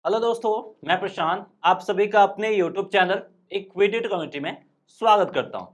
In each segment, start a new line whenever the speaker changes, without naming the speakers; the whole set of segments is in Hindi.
हेलो दोस्तों, मैं प्रशांत आप सभी का अपने YouTube चैनल इक्विटी कम्युनिटी में स्वागत करता हूं।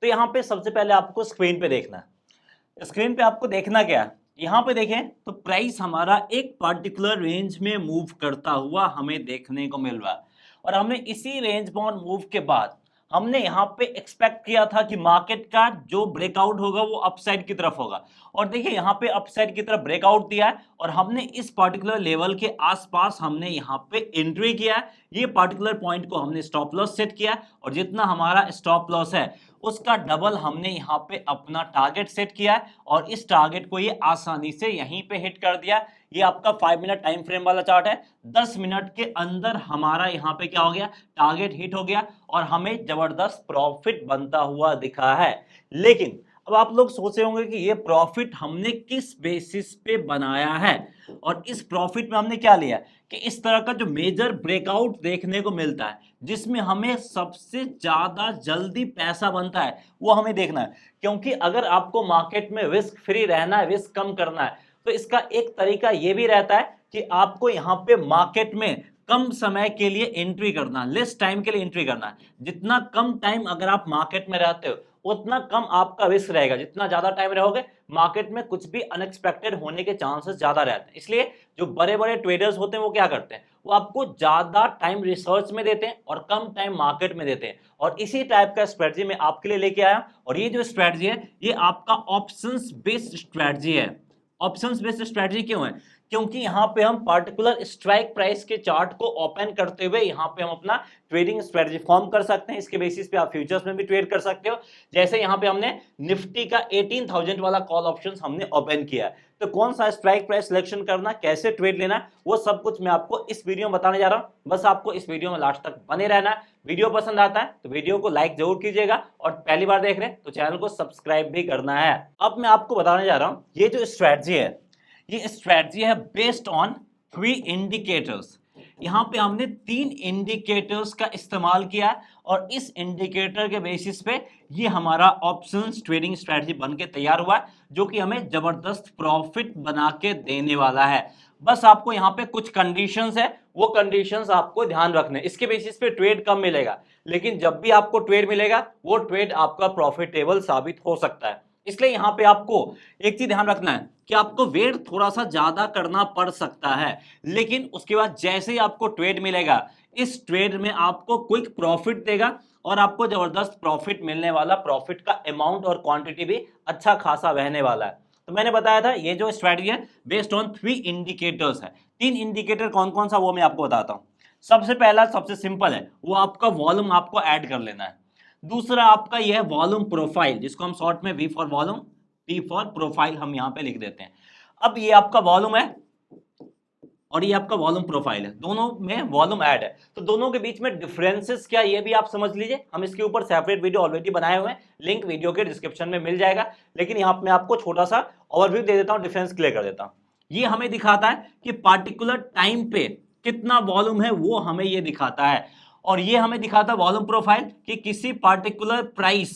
तो यहाँ पे सबसे पहले आपको स्क्रीन पे देखना है। स्क्रीन पे आपको देखना क्या है, यहाँ पे देखें तो प्राइस हमारा एक पर्टिकुलर रेंज में मूव करता हुआ हमें देखने को मिल रहा है और हमने इसी रेंज बाउंड मूव के बाद हमने यहाँ पे एक्सपेक्ट किया था कि मार्केट का जो ब्रेकआउट होगा वो अपसाइड की तरफ होगा और देखिए यहाँ पे अपसाइड की तरफ ब्रेकआउट दिया है और हमने इस पर्टिकुलर लेवल के आसपास हमने यहाँ पे एंट्री किया है। ये पर्टिकुलर पॉइंट को हमने स्टॉप लॉस सेट किया और जितना हमारा स्टॉप लॉस है उसका डबल हमने यहाँ पे अपना टारगेट सेट किया है और इस टारगेट को ये आसानी से यहीं पे हिट कर दिया। ये आपका 5 मिनट टाइम फ्रेम वाला चार्ट है। 10 मिनट के अंदर हमारा यहाँ पे क्या हो गया, टारगेट हिट हो गया और हमें जबरदस्त प्रॉफिट बनता हुआ दिखा है। लेकिन अब आप लोग सोचे होंगे कि ये प्रॉफिट हमने किस बेसिस पे बनाया है और इस प्रॉफिट में हमने क्या लिया कि इस तरह का जो मेजर ब्रेकआउट देखने को मिलता है जिसमें हमें सबसे ज्यादा जल्दी पैसा बनता है वो हमें देखना है। क्योंकि अगर आपको मार्केट में रिस्क फ्री रहना है, रिस्क कम करना है, तो इसका एक तरीका ये भी रहता है कि आपको यहाँ पे मार्केट में कम समय के लिए एंट्री करना, लेस टाइम के लिए एंट्री करना। जितना कम टाइम अगर आप मार्केट में रहते हो उतना कम आपका रिस्क रहेगा। जितना ज्यादा टाइम रहोगे मार्केट में कुछ भी अनएक्सपेक्टेड होने के चांसेस ज्यादा रहते हैं। इसलिए जो बड़े बड़े ट्रेडर्स होते हैं वो क्या करते हैं, वो आपको ज्यादा टाइम रिसर्च में देते हैं और कम टाइम मार्केट में देते हैं। और इसी टाइप का स्ट्रेटजी मैं आपके लिए लेके आया और ये जो स्ट्रेटजी है ये आपका ऑप्शंस बेस्ड स्ट्रेटजी है। ऑप्शंस बेस्ड स्ट्रेटजी क्यों है, क्योंकि यहाँ पे हम पार्टिकुलर स्ट्राइक प्राइस के चार्ट को ओपन करते हुए यहाँ पे हम अपना ट्रेडिंग स्ट्रेटजी फॉर्म कर सकते हैं। इसके बेसिस पे आप फ्यूचर्स में भी ट्रेड कर सकते हो। जैसे यहाँ पे हमने निफ्टी का 18,000 वाला कॉल ऑप्शन हमने ओपन किया है, तो कौन सा स्ट्राइक प्राइस सिलेक्शन करना, कैसे ट्रेड लेना, वो सब कुछ मैं आपको इस वीडियो में बताने जा रहा हूँ। बस आपको इस वीडियो में लास्ट तक बने रहना है। वीडियो पसंद आता है तो वीडियो को लाइक जरूर कीजिएगा और पहली बार देख रहे हैं तो चैनल को सब्सक्राइब भी करना है। अब मैं आपको बताने जा रहा हूँ ये जो स्ट्रेटजी है ये स्ट्रेटजी है बेस्ड ऑन 3 इंडिकेटर्स। यहां पे हमने 3 इंडिकेटर्स का इस्तेमाल किया और इस इंडिकेटर के बेसिस पे ये हमारा ऑप्शंस ट्रेडिंग स्ट्रेटजी बन के तैयार हुआ है जो कि हमें जबरदस्त प्रॉफिट बना के देने वाला है। बस आपको यहाँ पे कुछ कंडीशंस है, वो कंडीशंस आपको ध्यान रखने। इसके बेसिस पे ट्रेड कम मिलेगा लेकिन जब भी आपको ट्रेड मिलेगा वो ट्रेड आपका प्रॉफिटेबल साबित हो सकता है। इसलिए यहाँ पे आपको एक चीज ध्यान रखना है कि आपको वेट थोड़ा सा ज्यादा करना पड़ सकता है, लेकिन उसके बाद जैसे ही आपको ट्रेड मिलेगा इस ट्रेड में आपको क्विक प्रॉफिट देगा और आपको जबरदस्त प्रॉफिट मिलने वाला, प्रॉफिट का अमाउंट और क्वांटिटी भी अच्छा खासा रहने वाला है। तो मैंने बताया था ये जो स्ट्रेटजी है बेस्ड ऑन 3 इंडिकेटर्स है। 3 इंडिकेटर कौन कौन सा वो मैं आपको बताता हूं। सबसे पहला सबसे सिंपल है, वो आपका वॉल्यूम आपको ऐड कर लेना है। दूसरा आपका यह है वॉल्यूम प्रोफाइल, जिसको हम शॉर्ट में V for volume, P for profile हम यहां पे लिख देते हैं। अब ये आपका वॉल्यूम है और ये आपका वॉल्यूम प्रोफाइल है, दोनों में वॉल्यूम ऐड है। तो दोनों के बीच में डिफरेंसेस क्या ये भी आप समझ लीजिए। हम इसके ऊपर सेपरेट वीडियो ऑलरेडी बनाए हुए हैं, लिंक वीडियो के डिस्क्रिप्शन में मिल जाएगा। लेकिन यहाँ पे मैं आपको छोटा सा ओवरव्यू दे देता हूँ, डिफरेंस क्लियर कर देता हूँ। ये हमें दिखाता है कि पार्टिकुलर टाइम पे कितना वॉल्यूम है वो हमें ये दिखाता है और ये हमें दिखाता है वॉल्यूम प्रोफाइल कि किसी पार्टिकुलर प्राइस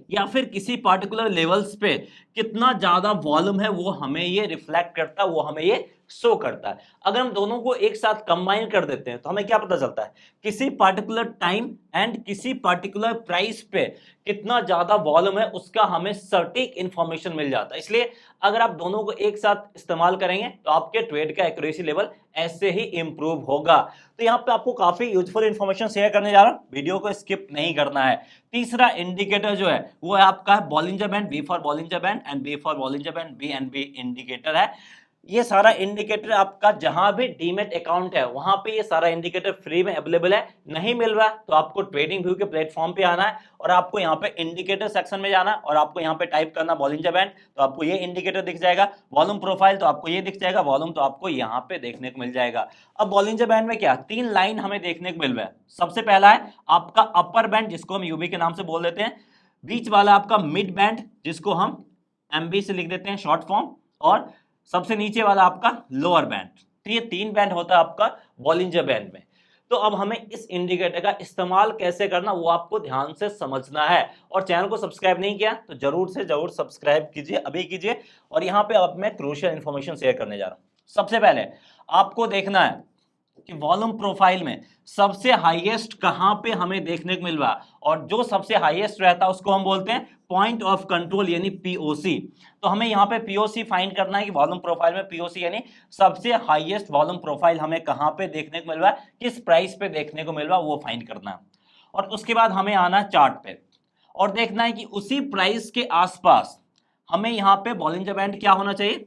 या फिर किसी पार्टिकुलर लेवल्स पे कितना ज्यादा वॉल्यूम है वो हमें ये रिफ्लेक्ट करता है, वो हमें ये शो करता है। अगर हम दोनों को एक साथ कंबाइन कर देते हैं तो हमें क्या पता चलता है, किसी पार्टिकुलर टाइम एंड किसी पार्टिकुलर प्राइस पे कितना ज्यादा वॉल्यूम है उसका हमें सटीक इंफॉर्मेशन मिल जाता है। इसलिए अगर आप दोनों को एक साथ इस्तेमाल करेंगे तो आपके ट्रेड का एक्यूरेसी लेवल ऐसे ही इंप्रूव होगा। तो यहाँ पे आपको काफी यूजफुल इंफॉर्मेशन शेयर करने जा रहा हूं, वीडियो को स्किप नहीं करना है। तीसरा इंडिकेटर जो है वो है आपका Bollinger band, B for Bollinger band and B for Bollinger band, B and B indicator है। ये सारा इंडिकेटर आपका जहां भी डीमेट अकाउंट है वहां पे ये सारा इंडिकेटर फ्री में अवेलेबल है। नहीं मिल रहा तो आपको ट्रेडिंग व्यू के प्लेटफॉर्म पे आना है और आपको यहाँ पे इंडिकेटर सेक्शन में जाना है और आपको यहाँ पे टाइप करना बॉलिंजर बैंड, तो आपको ये इंडिकेटर दिख जाएगा। वॉल्यूम प्रोफाइल तो आपको ये दिख जाएगा, वॉल्यूम तो आपको यहाँ पे देखने को मिल जाएगा। अब बॉलिंजर बैंड में क्या 3 लाइन हमें देखने को मिल रहा है। सबसे पहला है आपका अपर बैंड जिसको हम यूबी के नाम से बोल देते हैं, बीच वाला आपका मिड बैंड जिसको हम एमबी से लिख देते हैं शॉर्ट फॉर्म, और सबसे नीचे वाला आपका लोअर बैंड। तो ये 3 बैंड होता है आपका बॉलिंजर बैंड में। तो अब हमें इस इंडिकेटर का इस्तेमाल कैसे करना वो आपको ध्यान से समझना है। और चैनल को सब्सक्राइब नहीं किया तो जरूर से जरूर सब्सक्राइब कीजिए, अभी कीजिए। और यहाँ पे अब मैं क्रूशियल इंफॉर्मेशन शेयर करने जा रहा हूँ। सबसे पहले आपको देखना है कि वॉल्यूम प्रोफाइल में सबसे हाईएस्ट कहां पे हमें देखने को मिल रहा, और जो सबसे हाईएस्ट रहता है उसको हम बोलते हैं पॉइंट ऑफ कंट्रोल यानी पीओसी। तो हमें यहाँ पे पीओसी फाइंड करना है कि वॉल्यूम प्रोफाइल में पीओसी यानी सबसे हाईएस्ट वॉल्यूम प्रोफाइल हमें कहां पे देखने को मिल रहा है, किस प्राइस पे देखने को मिल रहा है, वो फाइंड करना है। और उसके बाद हमें आना चार्ट पे और देखना है कि उसी प्राइस के आसपास हमें यहाँ पे बॉलिंजर बैंड क्या होना चाहिए,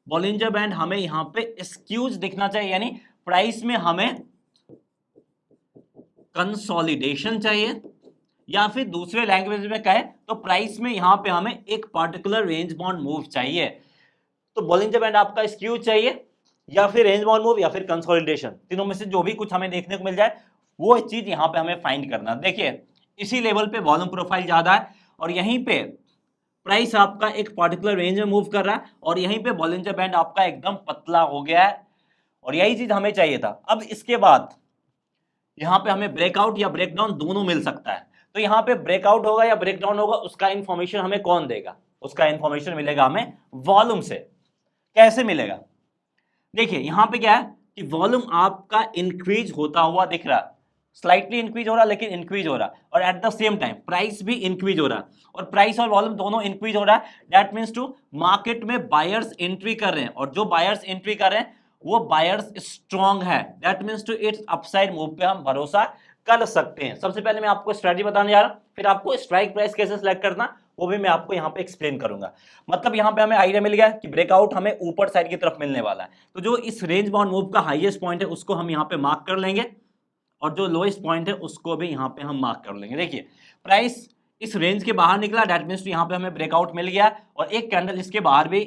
बॉलिंजर बैंड हमें यहाँ पे स्क्यूज दिखना चाहिए, यानी प्राइस में हमें कंसोलिडेशन चाहिए, या फिर दूसरे लैंग्वेज में कहें तो प्राइस में यहां पे हमें एक पर्टिकुलर रेंज बाउंड मूव चाहिए। तो बॉलिंजर बैंड आपका स्क्यू चाहिए, या फिर रेंज बाउंड मूव, या फिर कंसोलिडेशन, तीनों में से जो भी कुछ हमें देखने को मिल जाए वो चीज यहां पे हमें फाइंड करना। देखिए इसी लेवल पे वॉल्यूम प्रोफाइल ज्यादा है और यहीं पे प्राइस आपका एक पर्टिकुलर रेंज में मूव कर रहा है, और यहीं पे बॉलिंजर बैंड आपका एकदम पतला हो गया है, और यही चीज हमें चाहिए था। अब इसके बाद यहाँ पे हमें ब्रेकआउट या ब्रेकडाउन दोनों मिल सकता है। तो यहाँ पे ब्रेकआउट होगा या ब्रेकडाउन होगा उसका इंफॉर्मेशन हमें कौन देगा, उसका इंफॉर्मेशन मिलेगा हमें वॉल्यूम से। कैसे मिलेगा, देखिए यहाँ पे क्या है कि वॉल्यूम आपका इंक्रीज होता हुआ दिख रहा है, स्लाइटली इंक्रीज हो रहा है लेकिन इंक्रीज हो रहा है, और at the same time price भी इंक्रीज हो रहा है, और प्राइस और वॉल्यूम दोनों इंक्रीज हो रहा है। दैट मीन्स टू मार्केट में बायर्स एंट्री कर रहे हैं, और जो बायर्स एंट्री कर रहे हैं वो बायर्स स्ट्रॉन्ग है। That means to it's upside move पे हम भरोसा कर सकते हैं। सबसे पहले मैं आपको स्ट्रेटजी बताने जा रहा हूं, फिर आपको स्ट्राइक प्राइस कैसे सिलेक्ट करना वो भी मैं आपको यहाँ पे एक्सप्लेन करूंगा। मतलब यहाँ पे हमें आइडिया मिल गया कि ब्रेकआउट हमें ऊपर साइड की तरफ मिलने वाला है, तो जो इस रेंज बाउंड मूव का हाईएस्ट पॉइंट है उसको हम यहाँ पे मार्क कर लेंगे, और जो लोएस्ट पॉइंट है उसको भी यहाँ पे हम मार्क कर लेंगे। देखिए प्राइस इस रेंज के बाहर निकला, दैट मीन्स यहाँ पे हमें ब्रेकआउट मिल गया, और एक कैंडल इसके बाहर भी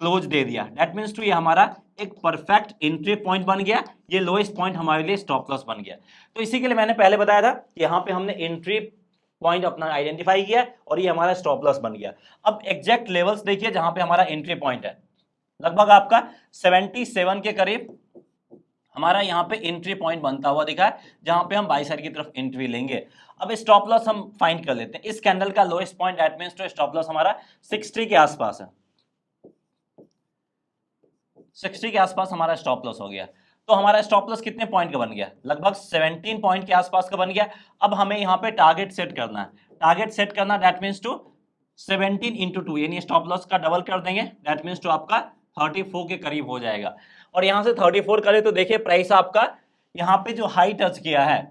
क्लोज दे दिया, दैट मीन्स टू ये हमारा एक परफेक्ट एंट्री पॉइंट बन गया, ये लोएस्ट पॉइंट हमारे लिए स्टॉप लॉस बन गया। तो इसी के लिए मैंने पहले बताया था कि यहाँ पे हमने एंट्री पॉइंट अपना आइडेंटिफाई किया और ये हमारा स्टॉप लॉस बन गया। अब एग्जैक्ट लेवल्स देखिए जहां पे हमारा एंट्री पॉइंट है, लगभग आपका 77 के करीब हमारा यहाँ पे एंट्री पॉइंट बनता हुआ दिखा है, जहां पे हम बाई साइड की तरफ एंट्री लेंगे। अब स्टॉप लॉस हम फाइंड कर लेते हैं। इस कैंडल का लोएस्ट पॉइंट दैट मींस तो स्टॉप लॉस हमारा 60 के आसपास है, 60 के आसपास हमारा स्टॉप लॉस हो गया। तो हमारा स्टॉप लॉस कितने पॉइंट का बन गया, लगभग 17 पॉइंट के आसपास का बन गया। अब हमें यहाँ पे टारगेट सेट करना है, टारगेट सेट करना दैट मींस टू 17 इंटू 2 यानी स्टॉप लॉस का डबल कर देंगे, दैट मींस टू आपका 34 के करीब हो जाएगा। और यहाँ से 34 करे तो देखिए प्राइस आपका यहाँ पे जो हाई टच किया है,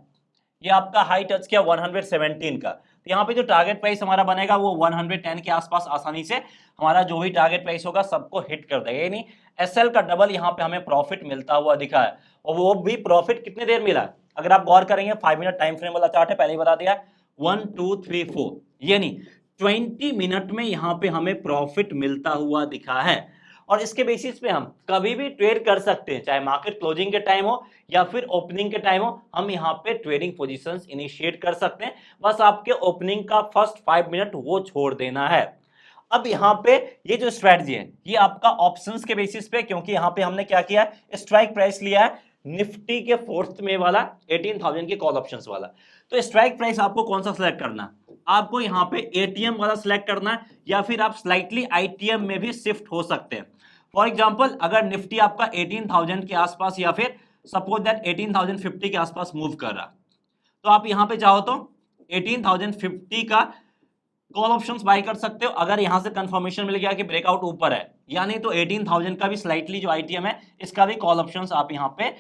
ये आपका हाई टच किया 117 का, तो यहाँ पे जो टारगेट प्राइस हमारा बनेगा वो 110 के आसपास आसानी से हमारा जो भी टारगेट प्राइस होगा सबको हिट कर देगा, यानी एसएल का डबल यहाँ पे हमें प्रॉफिट मिलता हुआ दिखा है। और वो भी प्रॉफिट कितने देर मिला, अगर आप गौर करेंगे 5 मिनट टाइम फ्रेम वाला चार्ट है, पहले ही बता दिया 1 2 3 4 यानी 20 मिनट में यहाँ पे हमें प्रॉफिट मिलता हुआ दिखा है। और इसके बेसिस पे हम कभी भी ट्रेड कर सकते हैं, चाहे मार्केट क्लोजिंग के टाइम हो या फिर ओपनिंग के टाइम हो, हम यहाँ पे ट्रेडिंग पोजीशंस इनिशिएट कर सकते हैं। बस आपके ओपनिंग का फर्स्ट 5 मिनट वो छोड़ देना है। अब यहाँ पे ये जो स्ट्रेटजी है ये आपका ऑप्शंस के बेसिस पे, क्योंकि यहाँ पे हमने क्या किया है, स्ट्राइक प्राइस लिया है निफ्टी के 4th में वाला 18,000 के कॉल ऑप्शंस वाला। तो स्ट्राइक प्राइस आपको कौन सा सिलेक्ट करना, आपको यहाँ पे एटीएम वाला सिलेक्ट करना है, या फिर आप स्लाइटली आईटीएम में भी शिफ्ट हो सकते हैं। फॉर एग्जांपल अगर निफ्टी आपका 18,000 के आसपास या फिर सपोज दैट 18,050 के आसपास मूव कर रहा, तो आप यहाँ पे चाहो तो 18,050 का कॉल ऑप्शंस बाय कर सकते हो, अगर यहां से कंफर्मेशन मिल गया कि ब्रेकआउट ऊपर है, यानी तो 18,000 का भी स्लाइटली जो आईटीएम है इसका भी कॉल ऑप्शंस आप यहाँ पे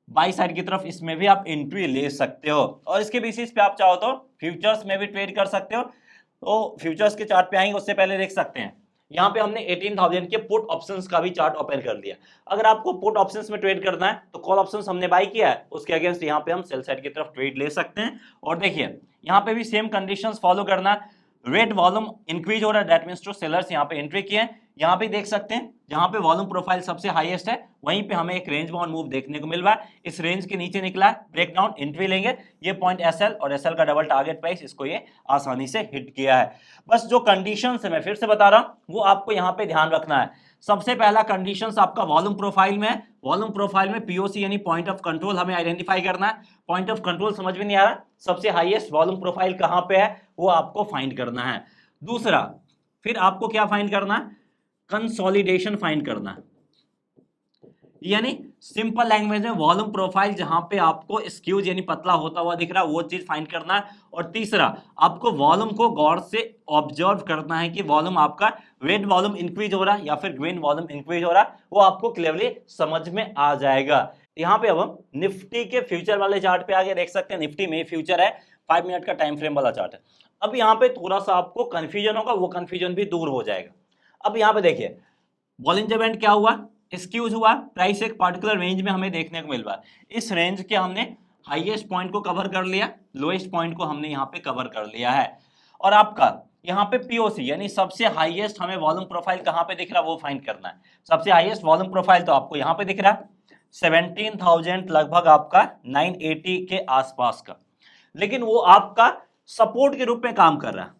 बाई साइड की तरफ इसमें भी आप एंट्री ले सकते हो। और इसके बेसिस पे आप चाहो तो फ्यूचर्स में भी ट्रेड कर सकते हो। तो फ्यूचर्स के चार्ट पे आएंगे उससे पहले देख सकते हैं यहाँ पे हमने 18,000 के पुट ऑप्शंस का भी चार्ट ओपन कर दिया। अगर आपको पुट ऑप्शंस में ट्रेड करना है तो कॉल ऑप्शंस हमने बाय किया है, उसके अगेंस्ट यहाँ पे हम सेल साइड की तरफ ट्रेड ले सकते हैं। और देखिए यहाँ पे भी सेम कंडीशंस फॉलो करना है, रेट वॉल्यूम इंक्रीज हो रहा है, दैट मींस टू सेलर्स यहाँ पे एंट्री किए हैं। यहाँ पे देख सकते हैं जहां पे वॉल्यूम प्रोफाइल सबसे हाईएस्ट है वहीं पे हमें एक रेंज बाउंड मूव देखने को मिल रहा है, इस रेंज के नीचे निकला है, ब्रेकडाउन एंट्री लेंगे, ये पॉइंट एसएल और एसएल का डबल टारगेट प्राइस, इसको ये आसानी से हिट किया है। बस जो कंडीशंस है मैं फिर से बता रहा हूं वो आपको यहाँ पे ध्यान रखना है। सबसे पहला कंडीशंस आपका वॉल्यूम प्रोफाइल में है, वॉल्यूम प्रोफाइल में पीओसी यानी पॉइंट ऑफ कंट्रोल हमें आइडेंटिफाई करना है। पॉइंट ऑफ कंट्रोल समझ में नहीं आ रहा, सबसे हाईएस्ट वॉल्यूम प्रोफाइल कहां पे है वो आपको फाइंड करना है। दूसरा फिर आपको क्या फाइंड करना है, कंसोलिडेशन फाइंड करना है। यानी सिंपल लैंग्वेज में वॉल्यूम प्रोफाइल जहां पे आपको स्क्यूज यानी पतला होता हुआ दिख रहा है वो चीज फाइंड करना है। और तीसरा, आपको वॉल्यूम को गौर से ऑब्जर्व करना है कि वॉल्यूम आपका रेड वॉल्यूम इंक्रीज हो रहा है या फिर ग्रीन वॉल्यूम इंक्रीज हो रहा है, वो आपको क्लियरली समझ में आ जाएगा। यहाँ पे अब हम निफ्टी के फ्यूचर वाले चार्ट पे आगे देख सकते हैं। निफ्टी में फ्यूचर है, 5 मिनट का टाइम फ्रेम वाला चार्ट है। अब यहाँ पे थोड़ा सा आपको कंफ्यूजन होगा, वो कंफ्यूजन भी दूर हो जाएगा। अब यहाँ पे देखिए बॉलिंजर बैंड क्या हुआ, एक्सक्यूज हुआ, प्राइस एक पर्टिकुलर रेंज में हमें देखने को मिल रहा है। इस रेंज के हमने हाईएस्ट पॉइंट को कवर कर लिया, लोएस्ट पॉइंट को हमने यहाँ पे कवर कर लिया है। और आपका यहाँ पे पीओसी यानी सबसे हाईएस्ट हमें वॉल्यूम प्रोफाइल कहाँ पे दिख रहा है वो फाइंड करना है। सबसे हाईएस्ट वॉल्यूम प्रोफाइल तो आपको यहाँ पे दिख रहा है 17,000 लगभग आपका 980 के आसपास का, लेकिन वो आपका सपोर्ट के रूप में काम कर रहा है।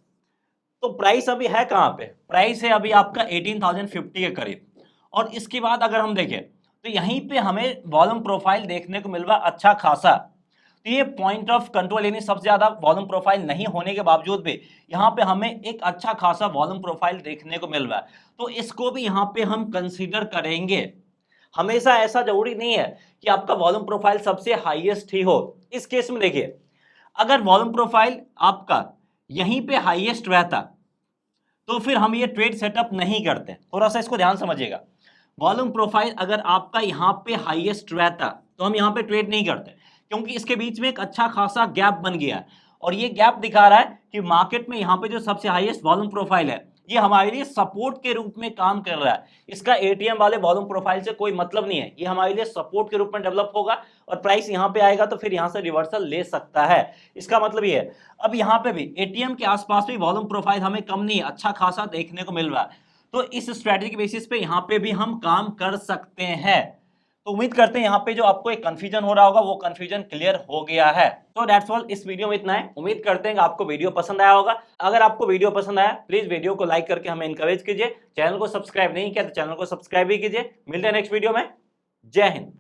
तो प्राइस अभी है कहां पे, प्राइस है अभी आपका 18,050 के करीब। और इसके बाद अगर हम देखें तो यहीं पे हमें वॉल्यूम प्रोफाइल देखने को मिल रहा अच्छा खासा। तो ये पॉइंट ऑफ कंट्रोल यानी सबसे ज्यादा वॉल्यूम प्रोफाइल नहीं होने के बावजूद भी यहाँ पे हमें एक अच्छा खासा वॉल्यूम प्रोफाइल देखने को मिल रहा है, तो इसको भी यहाँ पे हम कंसीडर करेंगे। हमेशा ऐसा जरूरी नहीं है कि आपका वॉल्यूम प्रोफाइल सबसे हाईएस्ट ही हो। इस केस में देखिए अगर वॉल्यूम प्रोफाइल आपका यहीं पे हाईएस्ट रहता तो फिर हम ये ट्रेड सेटअप नहीं करते। थोड़ा सा इसको ध्यान समझिएगा। वॉल्यूम प्रोफाइल अगर आपका यहाँ पे हाईएस्ट रहता तो हम यहाँ पे ट्रेड नहीं करते, क्योंकि इसके बीच में एक अच्छा खासा गैप बन गया है। और ये गैप दिखा रहा है कि मार्केट में यहाँ पे जो सबसे हाईएस्ट वॉल्यूम प्रोफाइल है ये हमारे लिए सपोर्ट के रूप में काम कर रहा है। इसका एटीएम वाले वॉल्यूम प्रोफाइल से कोई मतलब नहीं है, ये हमारे लिए सपोर्ट के रूप में डेवलप होगा और प्राइस यहाँ पे आएगा तो फिर यहाँ से रिवर्सल ले सकता है। इसका मतलब ये है। अब यहाँ पे भी एटीएम के आसपास भी वॉल्यूम प्रोफाइल हमें कम नहीं है, अच्छा खासा देखने को मिल रहा है। तो इस स्ट्रेटेजी के बेसिस पे यहाँ पे भी हम काम कर सकते हैं। तो उम्मीद करते हैं यहाँ पे जो आपको एक कंफ्यूजन हो रहा होगा वो कंफ्यूजन क्लियर हो गया है। तो दैट्स ऑल, इस वीडियो में इतना है। उम्मीद करते हैं कि आपको वीडियो पसंद आया होगा। अगर आपको वीडियो पसंद आया प्लीज वीडियो को लाइक करके हमें इनकरेज कीजिए। चैनल को सब्सक्राइब नहीं किया तो चैनल को सब्सक्राइब भी कीजिए। मिलते हैं नेक्स्ट वीडियो में। जय हिंद।